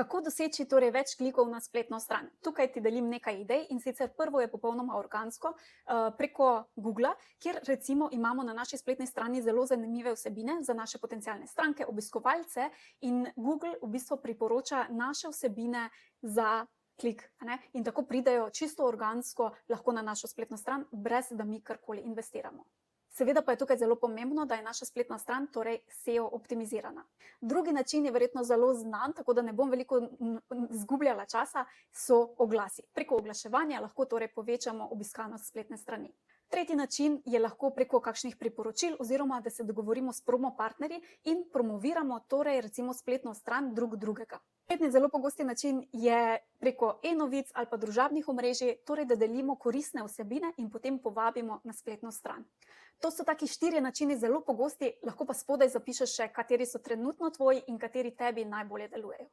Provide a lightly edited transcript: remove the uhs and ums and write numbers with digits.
Kako doseči torej več klikov na spletno stran? Tukaj ti delim nekaj idej in sicer prvo je popolnoma organsko preko Googla, kjer recimo imamo na naši spletni strani zelo zanimive vsebine za naše potencialne stranke, obiskovalce in Google v bistvu priporoča naše vsebine za klik. In tako pridejo čisto organsko lahko na našo spletno stran, brez da mi karkoli investiramo. Seveda pa je tukaj zelo pomembno, da je naša spletna stran torej SEO optimizirana. Drugi način je verjetno zelo znan, tako da ne bom veliko izgubljala časa, so oglasi. Preko oglaševanja lahko torej povečamo obiskanost spletne strani. Tretji način je lahko preko kakšnih priporočil oziroma da se dogovorimo s promo partnerji in promoviramo torej recimo spletno stran drugega. Tretji zelo pogosti način je preko e-novic ali pa družabnih omrežij, torej da delimo koristne vsebine in potem povabimo na spletno stran. To so taki 4 načini zelo pogosti, lahko pa spodaj zapišeš še, kateri so trenutno tvoji in kateri tebi najbolje delujejo.